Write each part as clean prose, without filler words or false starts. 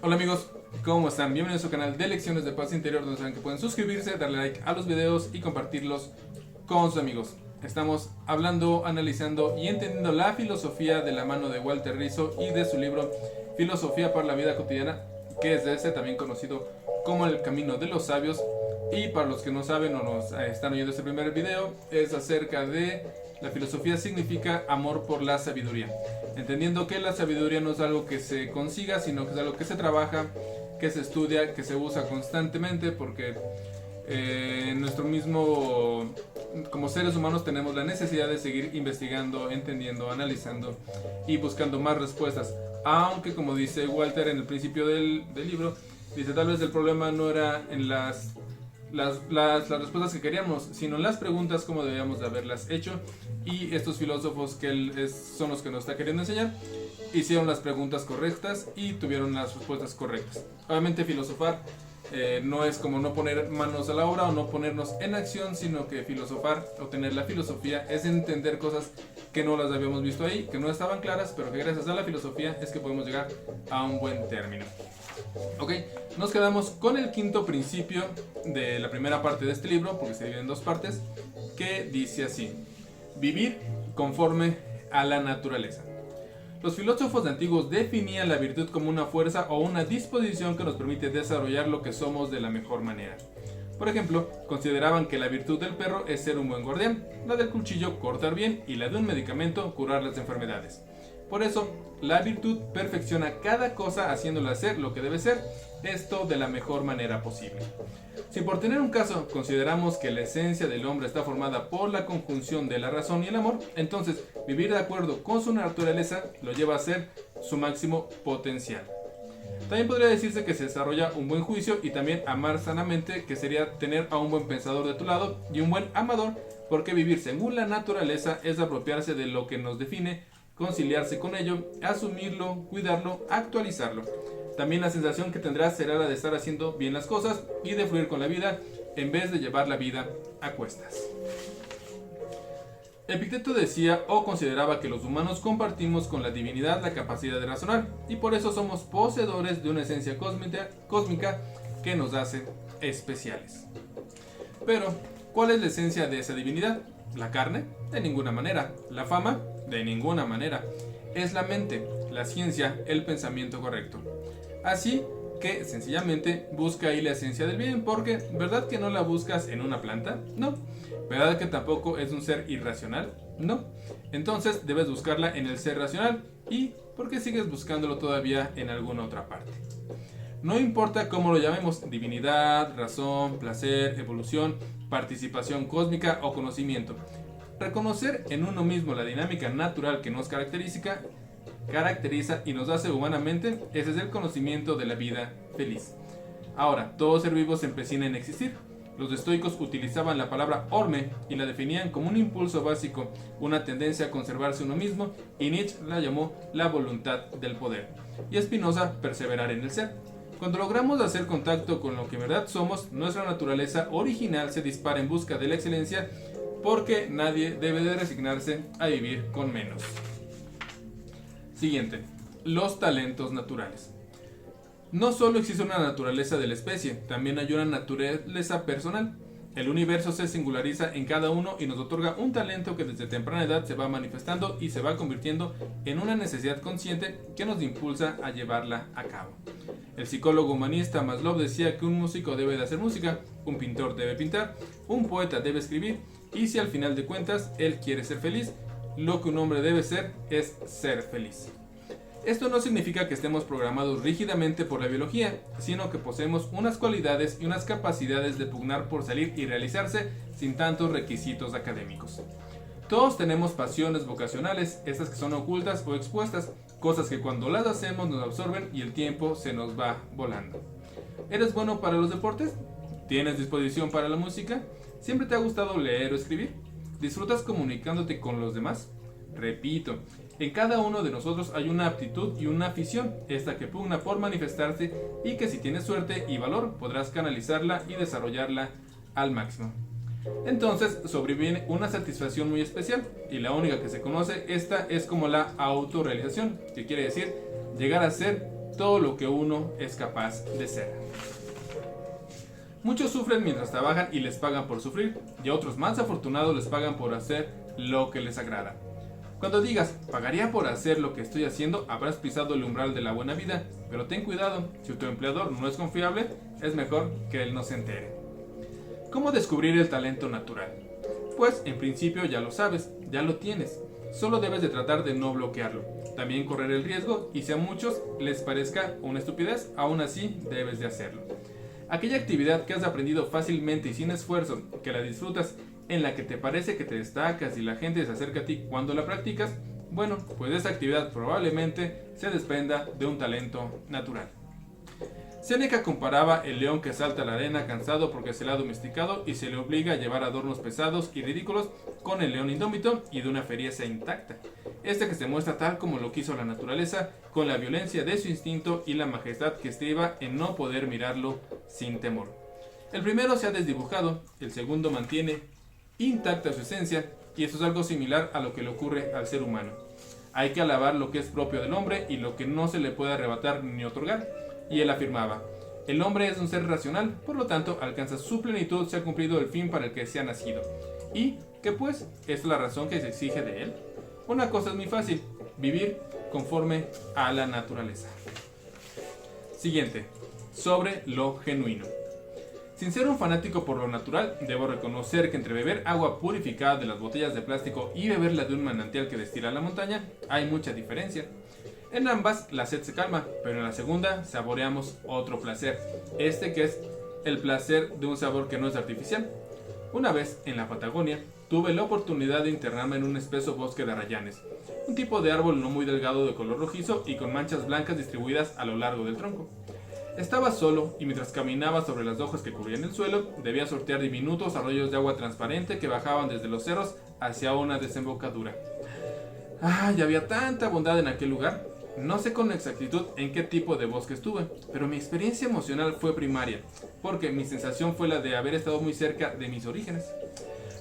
Hola amigos, ¿cómo están? Bienvenidos a su canal de Lecciones de Paz Interior, donde saben que pueden suscribirse, darle like a los videos y compartirlos con sus amigos. Estamos hablando, analizando y entendiendo la filosofía de la mano de Walter Rizzo y de su libro Filosofía para la Vida Cotidiana, que es de ese también conocido como El Camino de los Sabios. Y para los que no saben o nos están oyendo este primer video, es acerca de la filosofía significa amor por la sabiduría. Entendiendo que la sabiduría no es algo que se consiga, sino que es algo que se trabaja, que se estudia, que se usa constantemente, porque nuestro mismo, como seres humanos, tenemos la necesidad de seguir investigando, entendiendo, analizando y buscando más respuestas. Aunque, como dice Walter en el principio del libro, dice tal vez el problema no era en las respuestas que queríamos, sino en las preguntas como debíamos de haberlas hecho. Y estos filósofos que son los que nos está queriendo enseñar, hicieron las preguntas correctas y tuvieron las respuestas correctas. Obviamente filosofar no es como no poner manos a la obra o no ponernos en acción, sino que filosofar o tener la filosofía es entender cosas que no las habíamos visto ahí, que no estaban claras, pero que gracias a la filosofía es que podemos llegar a un buen término. Ok, nos quedamos con el quinto principio de la primera parte de este libro, porque se divide en dos partes, que dice así: vivir conforme a la naturaleza. Los filósofos antiguos definían la virtud como una fuerza o una disposición que nos permite desarrollar lo que somos de la mejor manera. Por ejemplo, consideraban que la virtud del perro es ser un buen guardián, la del cuchillo cortar bien y la de un medicamento curar las enfermedades. Por eso, la virtud perfecciona cada cosa haciéndola ser lo que debe ser, esto de la mejor manera posible. Si por tener un caso consideramos que la esencia del hombre está formada por la conjunción de la razón y el amor, entonces vivir de acuerdo con su naturaleza lo lleva a ser su máximo potencial. También podría decirse que se desarrolla un buen juicio y también amar sanamente, que sería tener a un buen pensador de tu lado y un buen amador, porque vivir según la naturaleza es apropiarse de lo que nos define, conciliarse con ello, asumirlo, cuidarlo, actualizarlo. También la sensación que tendrás será la de estar haciendo bien las cosas y de fluir con la vida en vez de llevar la vida a cuestas. Epicteto decía o consideraba que los humanos compartimos con la divinidad la capacidad de razonar y por eso somos poseedores de una esencia cósmica que nos hace especiales. Pero, ¿cuál es la esencia de esa divinidad? ¿La carne? De ninguna manera. ¿La fama? De ninguna manera. Es la mente, la ciencia, el pensamiento correcto. Así que sencillamente busca ahí la esencia del bien, porque ¿verdad que no la buscas en una planta? No. ¿Verdad que tampoco es un ser irracional? No. Entonces debes buscarla en el ser racional. ¿Y por qué sigues buscándolo todavía en alguna otra parte? No importa cómo lo llamemos, divinidad, razón, placer, evolución, participación cósmica o conocimiento. Reconocer en uno mismo la dinámica natural que nos caracteriza y nos hace humanamente, ese es el conocimiento de la vida feliz. Ahora, todo ser vivo se empecina en existir. Los estoicos utilizaban la palabra orme y la definían como un impulso básico, una tendencia a conservarse uno mismo, y Nietzsche la llamó la voluntad del poder, y Spinoza perseverar en el ser. Cuando logramos hacer contacto con lo que en verdad somos, nuestra naturaleza original se dispara en busca de la excelencia, porque nadie debe de resignarse a vivir con menos. Siguiente, los talentos naturales. No solo existe una naturaleza de la especie, también hay una naturaleza personal. El universo se singulariza en cada uno y nos otorga un talento que desde temprana edad se va manifestando y se va convirtiendo en una necesidad consciente que nos impulsa a llevarla a cabo. El psicólogo humanista Maslow decía que un músico debe de hacer música, un pintor debe pintar, un poeta debe escribir, y si al final de cuentas él quiere ser feliz, lo que un hombre debe ser es ser feliz. Esto no significa que estemos programados rígidamente por la biología, sino que poseemos unas cualidades y unas capacidades de pugnar por salir y realizarse sin tantos requisitos académicos. Todos tenemos pasiones vocacionales, estas que son ocultas o expuestas, cosas que cuando las hacemos nos absorben y el tiempo se nos va volando. ¿Eres bueno para los deportes? ¿Tienes disposición para la música? ¿Siempre te ha gustado leer o escribir? ¿Disfrutas comunicándote con los demás? Repito, en cada uno de nosotros hay una aptitud y una afición, esta que pugna por manifestarse y que si tienes suerte y valor podrás canalizarla y desarrollarla al máximo. Entonces sobreviene una satisfacción muy especial y la única que se conoce, esta es como la autorrealización, que quiere decir llegar a ser todo lo que uno es capaz de ser. Muchos sufren mientras trabajan y les pagan por sufrir, y a otros más afortunados les pagan por hacer lo que les agrada. Cuando digas, pagaría por hacer lo que estoy haciendo, habrás pisado el umbral de la buena vida, pero ten cuidado, si tu empleador no es confiable, es mejor que él no se entere. ¿Cómo descubrir el talento natural? Pues en principio ya lo sabes, ya lo tienes, solo debes de tratar de no bloquearlo, también correr el riesgo, y si a muchos les parezca una estupidez, aún así debes de hacerlo. Aquella actividad que has aprendido fácilmente y sin esfuerzo, que la disfrutas, en la que te parece que te destacas y la gente se acerca a ti cuando la practicas, bueno, pues esa actividad probablemente se desprenda de un talento natural. Séneca comparaba el león que salta a la arena cansado porque se le ha domesticado y se le obliga a llevar adornos pesados y ridículos con el león indómito y de una fiereza intacta. Este que se muestra tal como lo quiso la naturaleza, con la violencia de su instinto y la majestad que estriba en no poder mirarlo sin temor. El primero se ha desdibujado, el segundo mantiene intacta su esencia, y eso es algo similar a lo que le ocurre al ser humano. Hay que alabar lo que es propio del hombre y lo que no se le puede arrebatar ni otorgar. Y él afirmaba, el hombre es un ser racional, por lo tanto alcanza su plenitud, se ha cumplido el fin para el que se ha nacido. Y que pues, es la razón que se exige de él. Una cosa es muy fácil, vivir conforme a la naturaleza. Siguiente, sobre lo genuino. Sin ser un fanático por lo natural, debo reconocer que entre beber agua purificada de las botellas de plástico y beberla de un manantial que destila la montaña, hay mucha diferencia. En ambas la sed se calma, pero en la segunda saboreamos otro placer, este que es el placer de un sabor que no es artificial. Una vez, en la Patagonia, tuve la oportunidad de internarme en un espeso bosque de arrayanes, un tipo de árbol no muy delgado de color rojizo y con manchas blancas distribuidas a lo largo del tronco. Estaba solo y mientras caminaba sobre las hojas que cubrían el suelo, debía sortear diminutos arroyos de agua transparente que bajaban desde los cerros hacia una desembocadura. ¡Ay, había tanta bondad en aquel lugar! No sé con exactitud en qué tipo de bosque estuve, pero mi experiencia emocional fue primaria, porque mi sensación fue la de haber estado muy cerca de mis orígenes.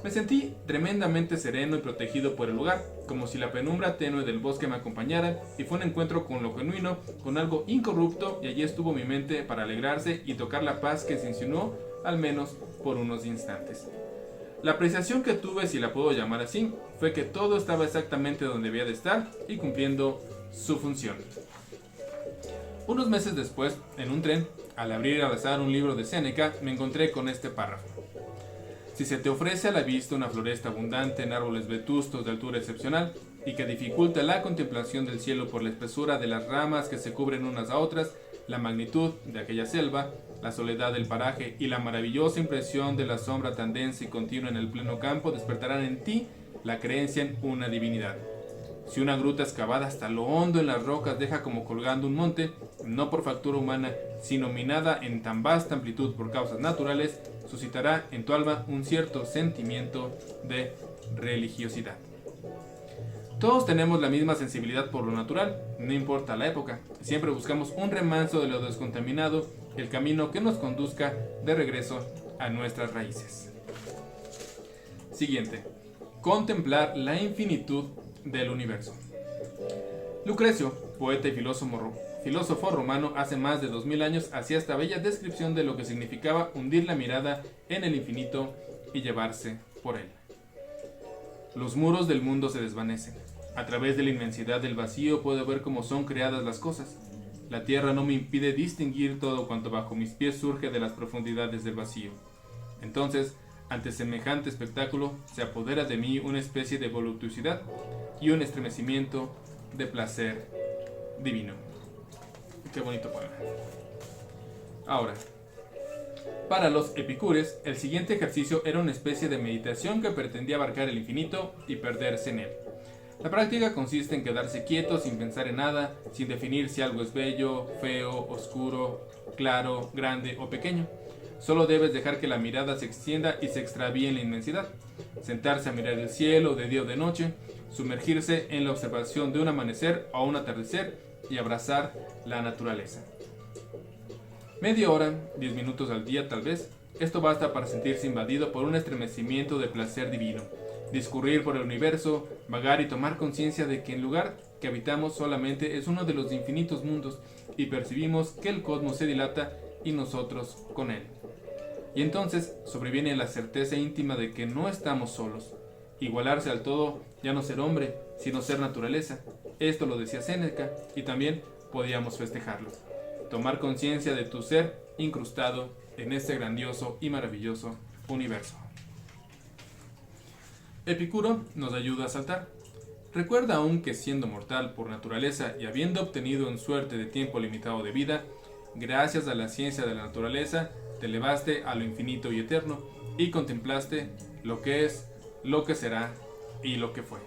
Me sentí tremendamente sereno y protegido por el lugar, como si la penumbra tenue del bosque me acompañara, y fue un encuentro con lo genuino, con algo incorrupto, y allí estuvo mi mente para alegrarse y tocar la paz que se insinuó, al menos por unos instantes. La apreciación que tuve, si la puedo llamar así, fue que todo estaba exactamente donde debía de estar y cumpliendo su función. Unos meses después, en un tren, al abrir y al azar un libro de Séneca, me encontré con este párrafo. Si se te ofrece a la vista una floresta abundante en árboles vetustos de altura excepcional y que dificulta la contemplación del cielo por la espesura de las ramas que se cubren unas a otras, la magnitud de aquella selva, la soledad del paraje y la maravillosa impresión de la sombra tan densa y continua en el pleno campo despertarán en ti la creencia en una divinidad. Si una gruta excavada hasta lo hondo en las rocas deja como colgando un monte, no por factura humana, sino minada en tan vasta amplitud por causas naturales, suscitará en tu alma un cierto sentimiento de religiosidad. Todos tenemos la misma sensibilidad por lo natural, no importa la época. Siempre buscamos un remanso de lo descontaminado, el camino que nos conduzca de regreso a nuestras raíces. Siguiente. Contemplar la infinitud del universo. Lucrecio, poeta y filósofo romano, hace más de 2000 años hacía esta bella descripción de lo que significaba hundir la mirada en el infinito y llevarse por él. Los muros del mundo se desvanecen. A través de la inmensidad del vacío puedo ver cómo son creadas las cosas. La tierra no me impide distinguir todo cuanto bajo mis pies surge de las profundidades del vacío. Entonces, ante semejante espectáculo, se apodera de mí una especie de voluptuosidad y un estremecimiento de placer divino. Qué bonito poema. Ahora, para los epicúreos, el siguiente ejercicio era una especie de meditación que pretendía abarcar el infinito y perderse en él. La práctica consiste en quedarse quieto sin pensar en nada, sin definir si algo es bello, feo, oscuro, claro, grande o pequeño. Solo debes dejar que la mirada se extienda y se extravíe en la inmensidad. Sentarse a mirar el cielo de día o de noche, sumergirse en la observación de un amanecer o un atardecer y abrazar la naturaleza. Media hora, 10 minutos al día tal vez, esto basta para sentirse invadido por un estremecimiento de placer divino. Discurrir por el universo, vagar y tomar conciencia de que el lugar que habitamos solamente es uno de los infinitos mundos y percibimos que el cosmos se dilata y nosotros con él. Y entonces sobreviene la certeza íntima de que no estamos solos. Igualarse al todo, ya no ser hombre, sino ser naturaleza. Esto lo decía Séneca y también podíamos festejarlo. Tomar conciencia de tu ser incrustado en este grandioso y maravilloso universo. Epicuro nos ayuda a saltar. Recuerda aún que siendo mortal por naturaleza y habiendo obtenido en suerte de tiempo limitado de vida, gracias a la ciencia de la naturaleza, te elevaste a lo infinito y eterno y contemplaste lo que es, lo que será y lo que fue.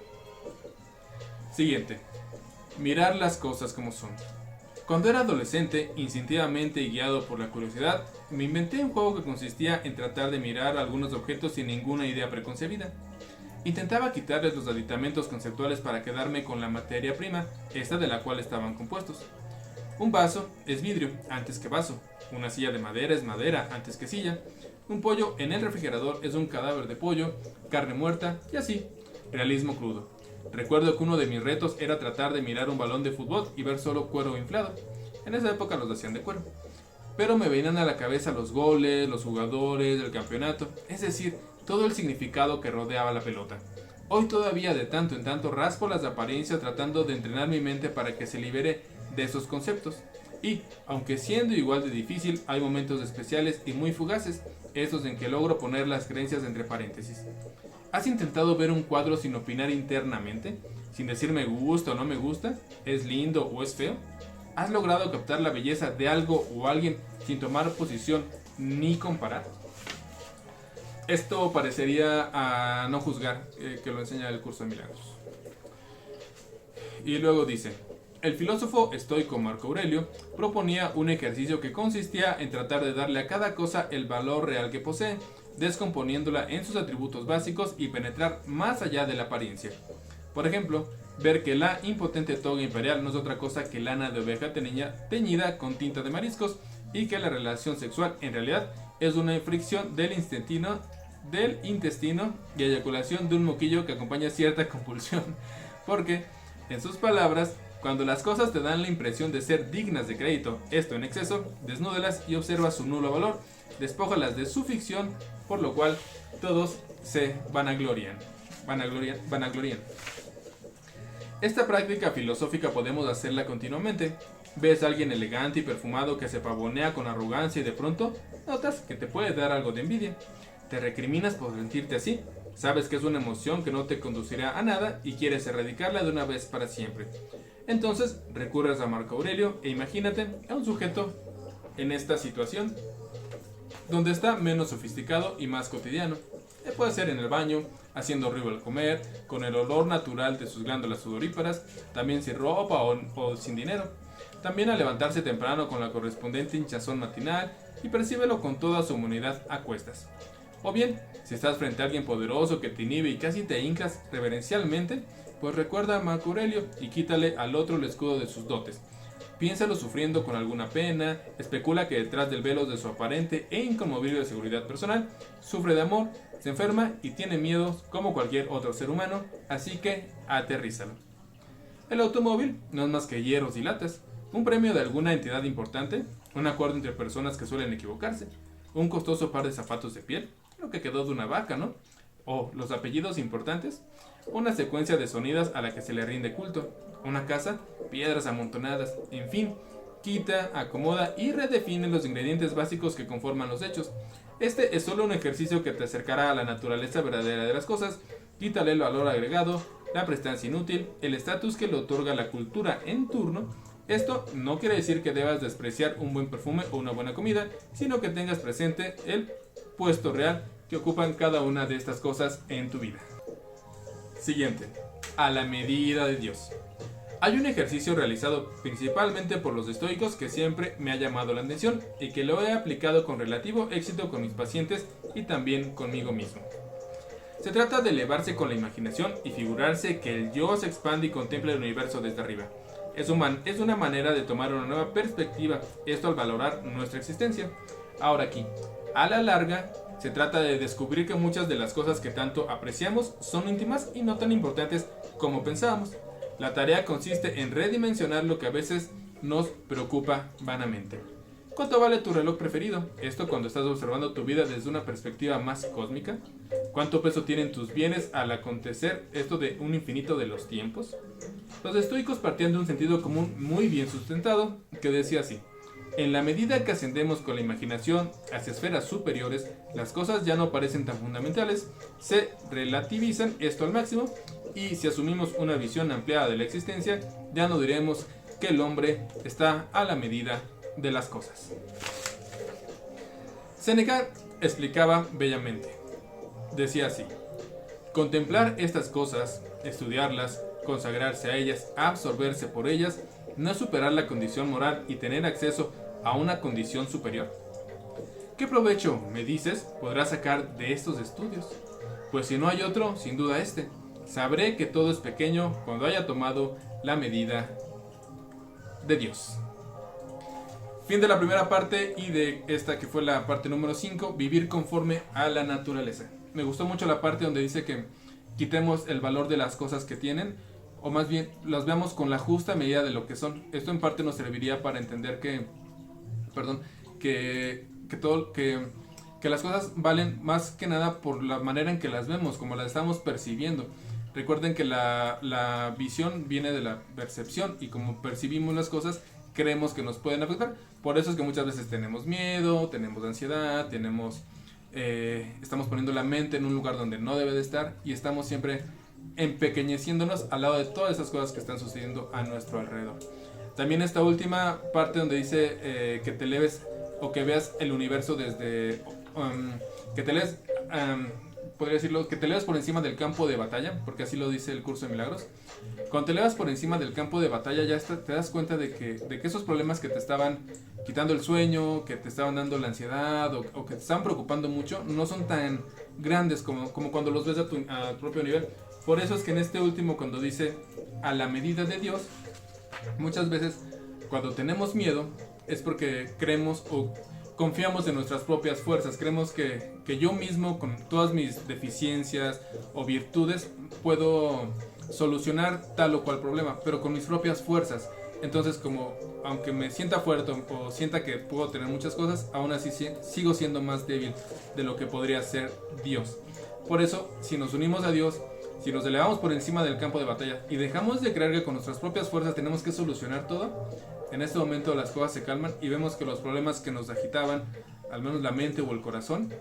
Siguiente. Mirar las cosas como son. Cuando era adolescente, instintivamente y guiado por la curiosidad, me inventé un juego que consistía en tratar de mirar algunos objetos sin ninguna idea preconcebida. Intentaba quitarles los aditamentos conceptuales para quedarme con la materia prima, esta de la cual estaban compuestos. Un vaso es vidrio antes que vaso, una silla de madera es madera antes que silla, un pollo en el refrigerador es un cadáver de pollo, carne muerta y así, realismo crudo. Recuerdo que uno de mis retos era tratar de mirar un balón de fútbol y ver solo cuero inflado. En esa época los hacían de cuero. Pero me venían a la cabeza los goles, los jugadores, el campeonato, es decir, todo el significado que rodeaba la pelota. Hoy todavía de tanto en tanto raspo las apariencias tratando de entrenar mi mente para que se libere de esos conceptos. Y, aunque siendo igual de difícil, hay momentos especiales y muy fugaces, esos en que logro poner las creencias entre paréntesis. ¿Has intentado ver un cuadro sin opinar internamente? Sin decir me gusta o no me gusta, es lindo o es feo. ¿Has logrado captar la belleza de algo o alguien sin tomar posición ni comparar? Esto parecería a no juzgar, que lo enseña el curso de milagros. Y luego dice, el filósofo estoico Marco Aurelio proponía un ejercicio que consistía en tratar de darle a cada cosa el valor real que posee, descomponiéndola en sus atributos básicos y penetrar más allá de la apariencia. Por ejemplo, ver que la impotente toga imperial no es otra cosa que lana de oveja teñida con tinta de mariscos y que la relación sexual en realidad es una fricción del intestino y eyaculación de un moquillo que acompaña cierta compulsión. Porque, en sus palabras, cuando las cosas te dan la impresión de ser dignas de crédito, esto en exceso, desnúdalas y observa su nulo valor, despójalas de su ficción, por lo cual todos se vanaglorian. Esta práctica filosófica podemos hacerla continuamente. Ves a alguien elegante y perfumado que se pavonea con arrogancia y de pronto notas que te puede dar algo de envidia. Te recriminas por sentirte así. Sabes que es una emoción que no te conducirá a nada y quieres erradicarla de una vez para siempre. Entonces recurres a Marco Aurelio e imagínate a un sujeto en esta situación, donde está menos sofisticado y más cotidiano. Puede ser en el baño, haciendo ruido al comer, con el olor natural de sus glándulas sudoríparas, también sin ropa o sin dinero. También al levantarse temprano con la correspondiente hinchazón matinal y percíbelo con toda su humanidad a cuestas. O bien, si estás frente a alguien poderoso que te inhibe y casi te hincas reverencialmente, pues recuerda a Marco Aurelio y quítale al otro el escudo de sus dotes. Piénsalo sufriendo con alguna pena, especula que detrás del velo de su aparente e inconmovible seguridad personal, sufre de amor, se enferma y tiene miedos como cualquier otro ser humano, así que aterrízalo. El automóvil no es más que hierros y latas, un premio de alguna entidad importante, un acuerdo entre personas que suelen equivocarse, un costoso par de zapatos de piel, lo que quedó de una vaca, ¿no? O los apellidos importantes, una secuencia de sonidos a la que se le rinde culto, una casa, piedras amontonadas, en fin, quita, acomoda y redefine los ingredientes básicos que conforman los hechos. Este es solo un ejercicio que te acercará a la naturaleza verdadera de las cosas, quítale el valor agregado, la prestancia inútil, el estatus que le otorga la cultura en turno. Esto no quiere decir que debas despreciar un buen perfume o una buena comida, sino que tengas presente el puesto real que ocupan cada una de estas cosas en tu vida. Siguiente, a la medida de Dios. Hay un ejercicio realizado principalmente por los estoicos que siempre me ha llamado la atención y que lo he aplicado con relativo éxito con mis pacientes y también conmigo mismo. Se trata de elevarse con la imaginación y figurarse que el yo se expande y contempla el universo desde arriba. Es una manera de tomar una nueva perspectiva, esto al valorar nuestra existencia. Ahora aquí, a la larga, se trata de descubrir que muchas de las cosas que tanto apreciamos son íntimas y no tan importantes como pensábamos. La tarea consiste en redimensionar lo que a veces nos preocupa vanamente. ¿Cuánto vale tu reloj preferido? Esto cuando estás observando tu vida desde una perspectiva más cósmica. ¿Cuánto peso tienen tus bienes al acontecer esto de un infinito de los tiempos? Los estoicos partían de un sentido común muy bien sustentado, que decía así: en la medida que ascendemos con la imaginación hacia esferas superiores, las cosas ya no parecen tan fundamentales, se relativizan esto al máximo, y si asumimos una visión ampliada de la existencia, ya no diremos que el hombre está a la medida de las cosas. Séneca explicaba bellamente. Decía así: contemplar estas cosas, estudiarlas, consagrarse a ellas, absorberse por ellas, no es superar la condición moral y tener acceso a una condición superior. ¿Qué provecho, me dices, podrás sacar de estos estudios? Pues si no hay otro, sin duda este. Sabré que todo es pequeño cuando haya tomado la medida de Dios. Fin de la primera parte y de esta que fue la parte número 5, vivir conforme a la naturaleza. Me gustó mucho la parte donde dice que quitemos el valor de las cosas que tienen, o más bien las veamos con la justa medida de lo que son. Esto en parte nos serviría para entender que las cosas valen más que nada por la manera en que las vemos, como las estamos percibiendo. Recuerden que la visión viene de la percepción, y como percibimos las cosas, creemos que nos pueden afectar. Por eso es que muchas veces tenemos miedo, tenemos ansiedad, estamos poniendo la mente en un lugar donde no debe de estar, y estamos siempre empequeñeciéndonos al lado de todas esas cosas que están sucediendo a nuestro alrededor. También esta última parte donde dice que te eleves o que veas el universo desde... que te eleves, podría decirlo, que te elevas por encima del campo de batalla, porque así lo dice el curso de milagros. Cuando te elevas por encima del campo de batalla, ya te das cuenta de que esos problemas que te estaban quitando el sueño, que te estaban dando la ansiedad, o que te estaban preocupando mucho, no son tan grandes como cuando los ves a tu propio nivel. Por eso es que en este último, cuando dice a la medida de Dios, muchas veces cuando tenemos miedo es porque creemos o confiamos en nuestras propias fuerzas. Creemos que yo mismo, con todas mis deficiencias o virtudes, puedo solucionar tal o cual problema, pero con mis propias fuerzas. Entonces, aunque me sienta fuerte o sienta que puedo tener muchas cosas, aún así sigo siendo más débil de lo que podría ser Dios. Por eso, si nos unimos a Dios, si nos elevamos por encima del campo de batalla y dejamos de creer que con nuestras propias fuerzas tenemos que solucionar todo, en este momento las cosas se calman y vemos que los problemas que nos agitaban, al menos la mente o el corazón,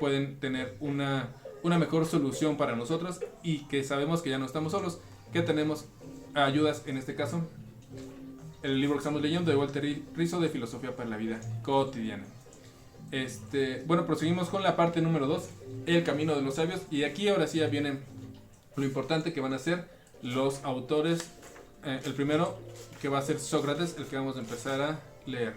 pueden tener una mejor solución para nosotros, y que sabemos que ya no estamos solos, que tenemos ayudas, en este caso el libro que estamos leyendo de Walter Rizzo, de Filosofía para la Vida Cotidiana. Bueno, proseguimos con la parte número 2, el camino de los sabios, y aquí ahora sí ya viene lo importante que van a ser los autores. El primero, que va a ser Sócrates, el que vamos a empezar a leer.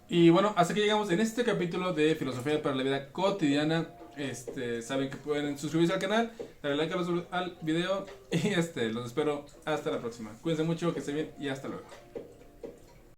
Y bueno, hasta que llegamos en este capítulo de Filosofía para la Vida Cotidiana. Saben que pueden suscribirse al canal, darle like al video, y los espero hasta la próxima. Cuídense mucho, que estén bien, y hasta luego.